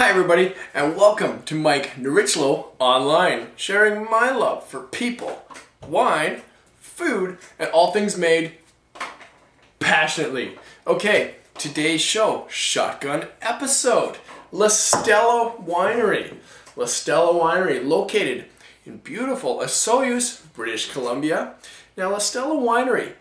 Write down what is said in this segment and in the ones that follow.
Hi everybody, and welcome to Mike Nierychlo Online, sharing my love for people, wine, food, and all things made passionately. Okay, today's show, shotgun episode, Stella Winery. Stella Winery, located in beautiful Osoyoos, British Columbia. Now, Stella Winery,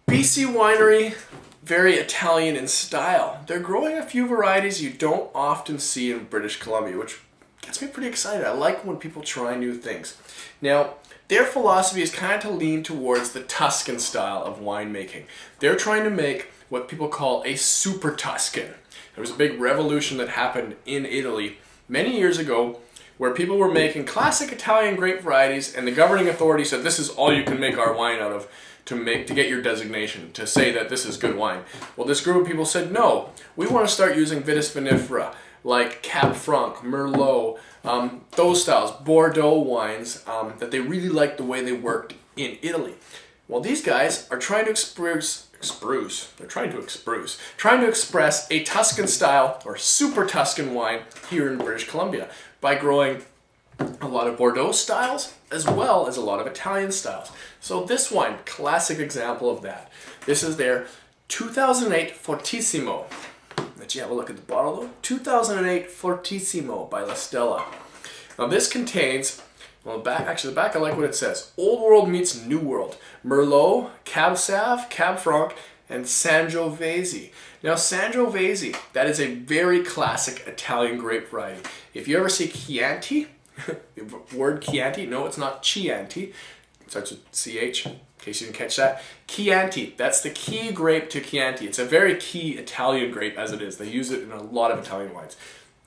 BC winery, very Italian in style. They're growing a few varieties you don't often see in British Columbia, which gets me pretty excited. I like when people try new things. Now, their philosophy is kind of to lean towards the Tuscan style of winemaking. They're trying to make what people call a super Tuscan. There was a big revolution that happened in Italy many years ago where people were making classic Italian grape varieties, and the governing authority said this is all you can make our wine out of to get your designation, to say that this is good wine. Well, this group of people said, no, we want to start using Vitis vinifera, like Cab Franc, Merlot, those styles, Bordeaux wines, that they really liked the way they worked in Italy. Well, these guys are trying to express a Tuscan style or super Tuscan wine here in British Columbia by growing a lot of Bordeaux styles as well as a lot of Italian styles. So this wine, classic example of that. This is their 2008 Fortissimo. Let you have a look at the bottle though. 2008 Fortissimo by Stella. Now this contains, well, the back I like what it says. Old World meets New World. Merlot, Cab Sauv, Cab Franc, and Sangiovese. Now Sangiovese, that is a very classic Italian grape variety. If you ever see Chianti, the word Chianti, no, it's not Chianti. It starts with CH, in case you didn't catch that. Chianti, that's the key grape to Chianti. It's a very key Italian grape as it is. They use it in a lot of Italian wines.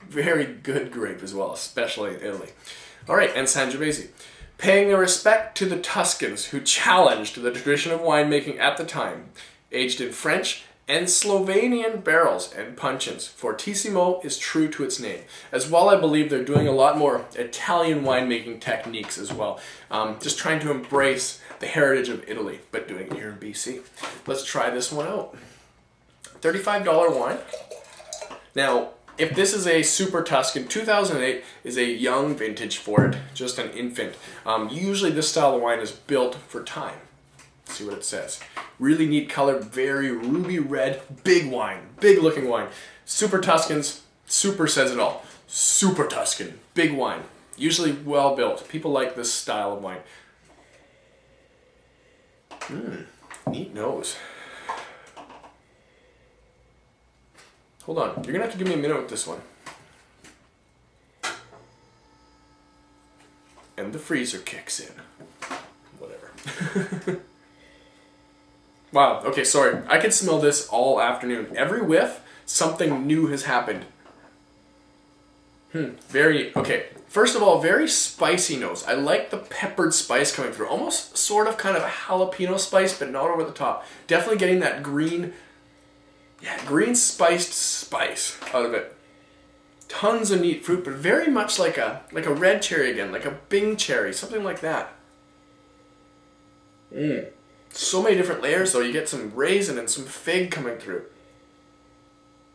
Very good grape as well, especially in Italy. All right, and Sangiovese. Paying their respect to the Tuscans who challenged the tradition of winemaking at the time. Aged in French and Slovenian barrels and puncheons, Fortissimo is true to its name. As well, I believe they're doing a lot more Italian winemaking techniques as well. Just trying to embrace the heritage of Italy, but doing it here in BC. Let's try this one out. $35 wine. Now, if this is a super Tuscan, 2008 is a young vintage for it, just an infant. Usually this style of wine is built for time. Let's see what it says. Really neat color, very ruby red, big wine, big looking wine. Super Tuscans, super says it all. Super Tuscan, big wine, usually well built. People like this style of wine. Neat nose. Hold on, you're gonna have to give me a minute with this one. And the freezer kicks in. Whatever. Wow, okay, sorry. I could smell this all afternoon. Every whiff, something new has happened. Okay. First of all, very spicy nose. I like the peppered spice coming through. Almost sort of kind of a jalapeno spice, but not over the top. Definitely getting that green spiced spice out of it. Tons of neat fruit, but very much like a red cherry again, like a Bing cherry, something like that. So many different layers though. You get some raisin and some fig coming through.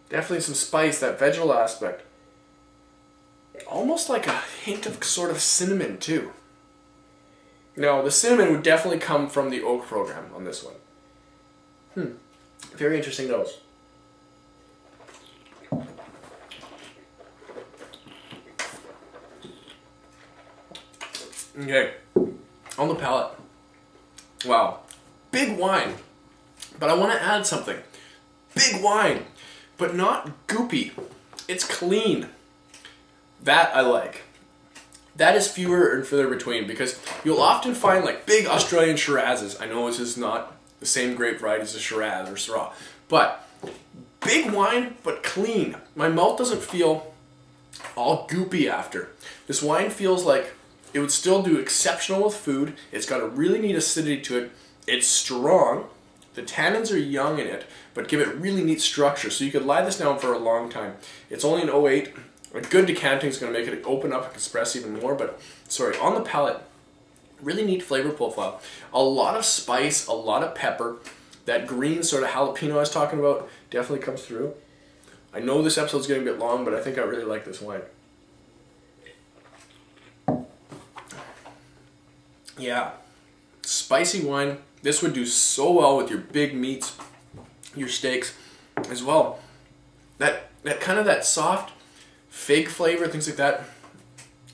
Definitely some spice, that vegetal aspect. Almost like a hint of sort of cinnamon too. No, the cinnamon would definitely come from the oak program on this one. Very interesting nose. Okay, on the palate. Wow. Big wine, but I want to add something. Big wine, but not goopy. It's clean. That I like. That is fewer and further between because you'll often find like big Australian Shirazes. I know this is not the same grape variety as a Shiraz or Syrah, but big wine, but clean. My mouth doesn't feel all goopy after. This wine feels like it would still do exceptional with food. It's got a really neat acidity to it. It's strong. The tannins are young in it, but give it really neat structure. So you could lie this down for a long time. It's only an 08. A good decanting is going to make it open up and express even more. But sorry, on the palate, really neat flavor profile. A lot of spice, a lot of pepper. That green sort of jalapeno I was talking about definitely comes through. I know this episode's getting a bit long, but I think I really like this wine. Yeah, spicy wine. This would do so well with your big meats, your steaks as well. That kind of that soft fig flavor, things like that.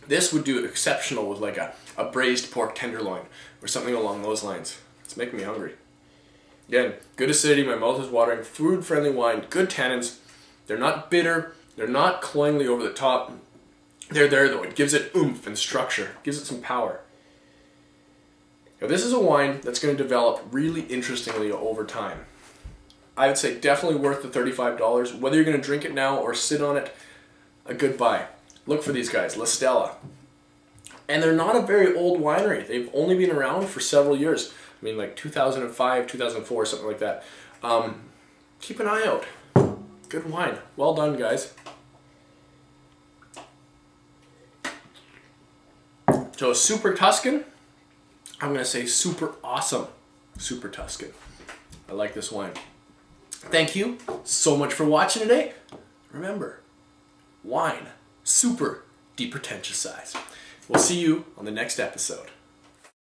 This would do exceptional with like a braised pork tenderloin or something along those lines. It's making me hungry. Again, good acidity, my mouth is watering, food-friendly wine, good tannins. They're not bitter, they're not cloyingly over the top. They're there though, it gives it oomph and structure, gives it some power. Now this is a wine that's going to develop really interestingly over time. I would say definitely worth the $35. Whether you're going to drink it now or sit on it, a good buy. Look for these guys, Stella. And they're not a very old winery. They've only been around for several years. I mean, like 2005, 2004, something like that. Keep an eye out. Good wine. Well done, guys. So Super Tuscan, I'm going to say super awesome Super Tuscan. I like this wine. Thank you so much for watching today. Remember, wine, super depretentious size. We'll see you on the next episode.